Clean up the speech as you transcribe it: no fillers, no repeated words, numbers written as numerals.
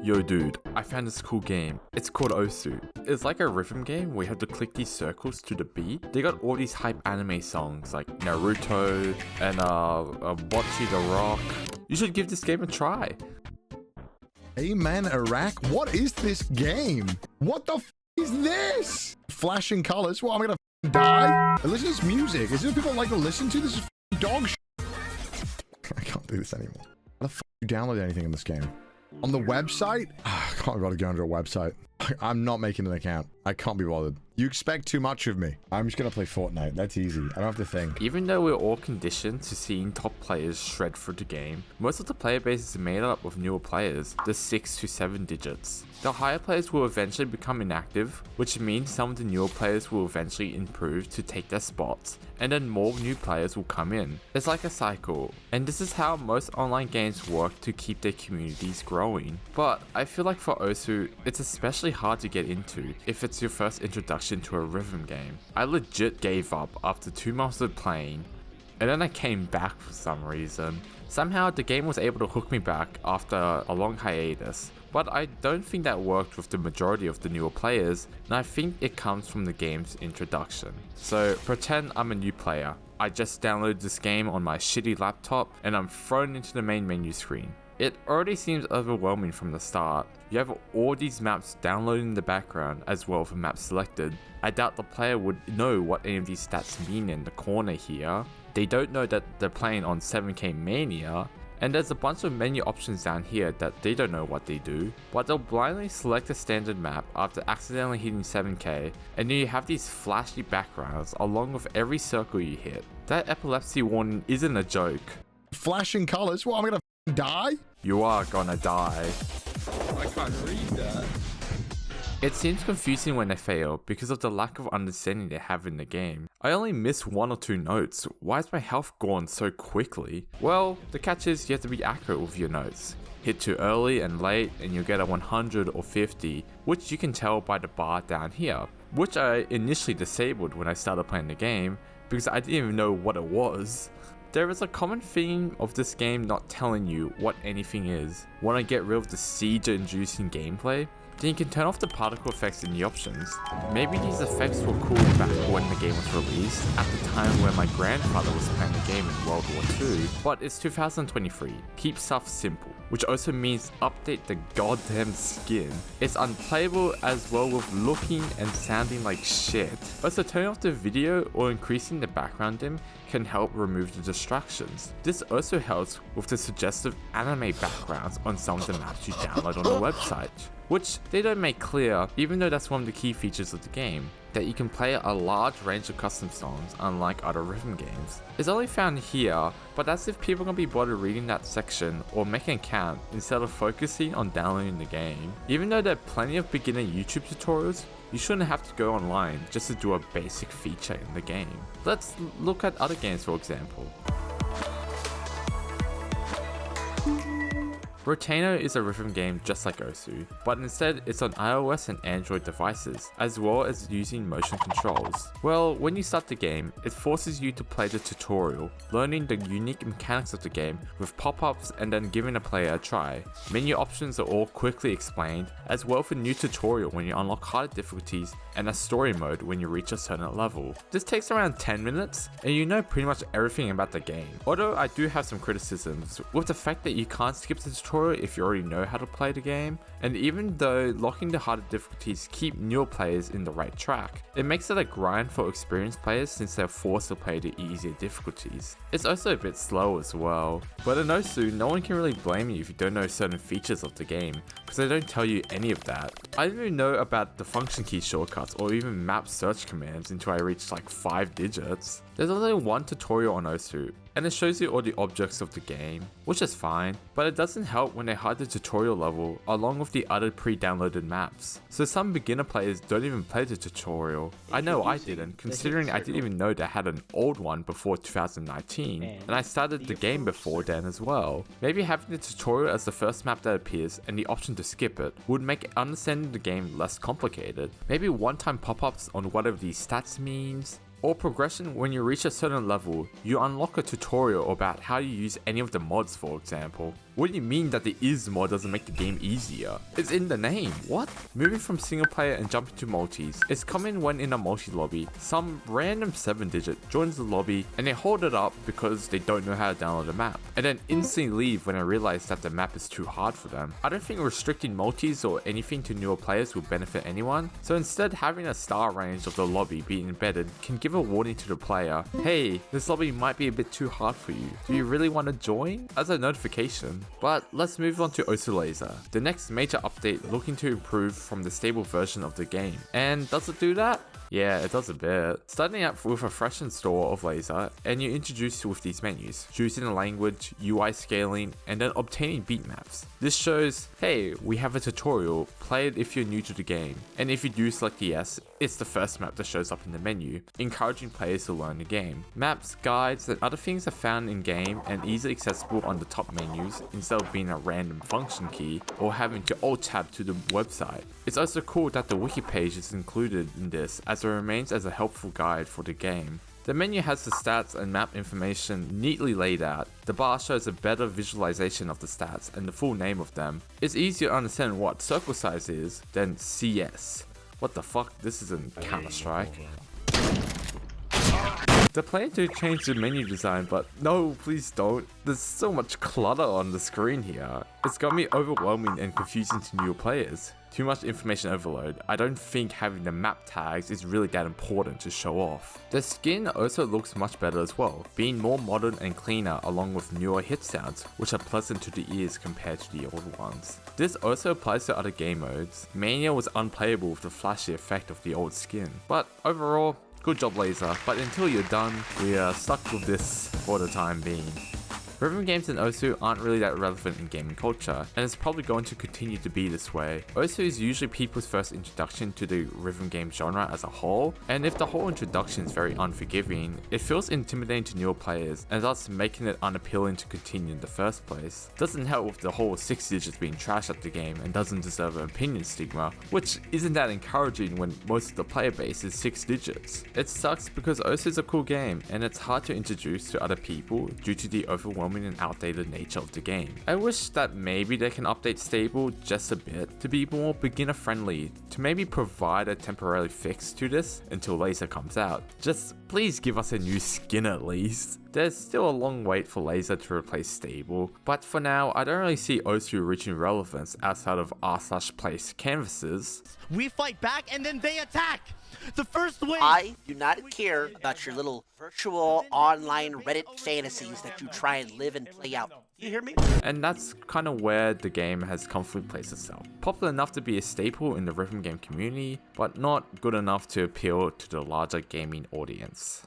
Yo dude, I found this cool game. It's called Osu. It's like a rhythm game where you have to click these circles to the beat. They got all these hype anime songs like Naruto and Bocce the Rock. You should give this game a try. Hey man, Iraq, what is this game? What the f is this? Flashing colors? Well, I'm gonna die? Listen to this music. Is this what people like to listen to? This is dog shit. I can't do this anymore. How the f you download anything in this game? On the website? Oh, I gotta go under a website. I'm not making an account. I can't be bothered. You expect too much of me. I'm just gonna play Fortnite. That's easy. I don't have to think. Even though we're all conditioned to seeing top players shred through the game, most of the player base is made up of newer players, the 6 to 7 digits. The higher players will eventually become inactive, which means some of the newer players will eventually improve to take their spots, and then more new players will come in. It's like a cycle, and this is how most online games work to keep their communities growing. But I feel like for Osu, it's especially hard to get into if it's your first introduction to a rhythm game. I legit gave up after 2 months of playing, and then I came back for some reason. Somehow the game was able to hook me back after a long hiatus, but I don't think that worked with the majority of the newer players, and I think it comes from the game's introduction. So pretend I'm a new player. I just downloaded this game on my shitty laptop and I'm thrown into the main menu screen. It already seems overwhelming from the start. You have all these maps downloaded in the background as well for maps selected. I doubt the player would know what any of these stats mean in the corner here. They don't know that they're playing on 7K Mania, and there's a bunch of menu options down here that they don't know what they do, but they'll blindly select a standard map after accidentally hitting 7K, and then you have these flashy backgrounds along with every circle you hit. That epilepsy warning isn't a joke. Flashing colors? Well, I'm gonna die? You are gonna die. I can't read that. It seems confusing when they fail because of the lack of understanding they have in the game. I only missed 1 or 2 notes. Why is my health gone so quickly? Well, the catch is you have to be accurate with your notes. Hit too early and late and you'll get a 100 or 50, which you can tell by the bar down here, which I initially disabled when I started playing the game because I didn't even know what it was. There is a common theme of this game not telling you what anything is. Want to get rid of the siege-inducing gameplay? Then you can turn off the particle effects in the options. Maybe these effects were cool back when the game was released, at the time when my grandfather was playing the game in World War II, but it's 2023. Keep stuff simple, which also means update the goddamn skin. It's unplayable as well with looking and sounding like shit. Also, turning off the video or increasing the background dim can help remove the distractions. This also helps with the suggestive anime backgrounds on some of the maps you download on the website, which they don't make clear, even though that's one of the key features of the game, that you can play a large range of custom songs unlike other rhythm games. It's only found here, but that's if people can be bothered reading that section or making an account instead of focusing on downloading the game. Even though there are plenty of beginner YouTube tutorials, you shouldn't have to go online just to do a basic feature in the game. Let's look at other games for example. Rotano is a rhythm game just like Osu, but instead it's on iOS and Android devices, as well as using motion controls. Well, when you start the game, it forces you to play the tutorial, learning the unique mechanics of the game with pop-ups and then giving a player a try. Menu options are all quickly explained, as well for new tutorial when you unlock harder difficulties and a story mode when you reach a certain level. This takes around 10 minutes, and you know pretty much everything about the game. Although I do have some criticisms, with the fact that you can't skip the tutorial if you already know how to play the game, and even though locking the harder difficulties keep newer players in the right track, it makes it a grind for experienced players since they're forced to play the easier difficulties. It's also a bit slow as well, but in Osu, no one can really blame you if you don't know certain features of the game, because they don't tell you any of that. I didn't even know about the function key shortcuts or even map search commands until I reached like 5 digits. There's only one tutorial on Osu, and it shows you all the objects of the game, which is fine, but it doesn't help when they hide the tutorial level along with the other pre-downloaded maps. So some beginner players don't even play the tutorial. I know I didn't, considering I didn't even know they had an old one before 2019, and I started the game before then as well. Maybe having the tutorial as the first map that appears and the option to skip it would make understanding the game less complicated. Maybe one-time pop-ups on whatever these stats means, or progression. When you reach a certain level, you unlock a tutorial about how you use any of the mods for example. What do you mean that the is mod doesn't make the game easier? It's in the name, what? Moving from single player and jumping to multis, it's common when in a multi lobby, some random 7-digit joins the lobby and they hold it up because they don't know how to download a map, and then instantly leave when they realize that the map is too hard for them. I don't think restricting multis or anything to newer players will benefit anyone, so instead having a star range of the lobby be embedded can give a warning to the player, hey, this lobby might be a bit too hard for you. Do you really want to join? As a notification. But let's move on to Lazer, the next major update looking to improve from the stable version of the game. And does it do that? Yeah, it does a bit. Starting out with a fresh install of Lazer, and you're introduced with these menus, choosing a language, UI scaling, and then obtaining beat maps. This shows, hey, we have a tutorial, play it if you're new to the game. And if you do select yes, it's the first map that shows up in the menu, encouraging players to learn the game. Maps, guides, and other things are found in game and easily accessible on the top menus instead of being a random function key or having to alt tab to the website. It's also cool that the wiki page is included in this as it remains as a helpful guide for the game. The menu has the stats and map information neatly laid out. The bar shows a better visualization of the stats and the full name of them. It's easier to understand what circle size is than CS. What the fuck? This isn't Counter-Strike. They're planning to change the menu design, but no, please don't. There's so much clutter on the screen here. It's got me overwhelming and confusing to new players. Too much information overload. I don't think having the map tags is really that important to show off. The skin also looks much better as well, being more modern and cleaner along with newer hit sounds, which are pleasant to the ears compared to the old ones. This also applies to other game modes. Mania was unplayable with the flashy effect of the old skin, but overall, good job Lazer, but until you're done, we are stuck with this for the time being. Rhythm games in Osu aren't really that relevant in gaming culture, and it's probably going to continue to be this way. Osu is usually people's first introduction to the rhythm game genre as a whole, and if the whole introduction is very unforgiving, it feels intimidating to newer players, and thus making it unappealing to continue in the first place. Doesn't help with the whole 6 digits being trashed at the game and doesn't deserve an opinion stigma, which isn't that encouraging when most of the player base is 6 digits. It sucks because Osu is a cool game, and it's hard to introduce to other people due to the overwhelming and outdated nature of the game. I wish that maybe they can update stable just a bit to be more beginner friendly, to maybe provide a temporary fix to this until Lazer comes out. Just please give us a new skin at least. There's still a long wait for Lazer to replace stable, but for now I don't really see Osu reaching relevance outside of r/place canvases. We fight back and then they attack! The first wave! I do not care about your little virtual online Reddit fantasies that you try and live and play out. You hear me? And that's kind of where the game has comfortably placed itself. Popular enough to be a staple in the rhythm game community, but not good enough to appeal to the larger gaming audience.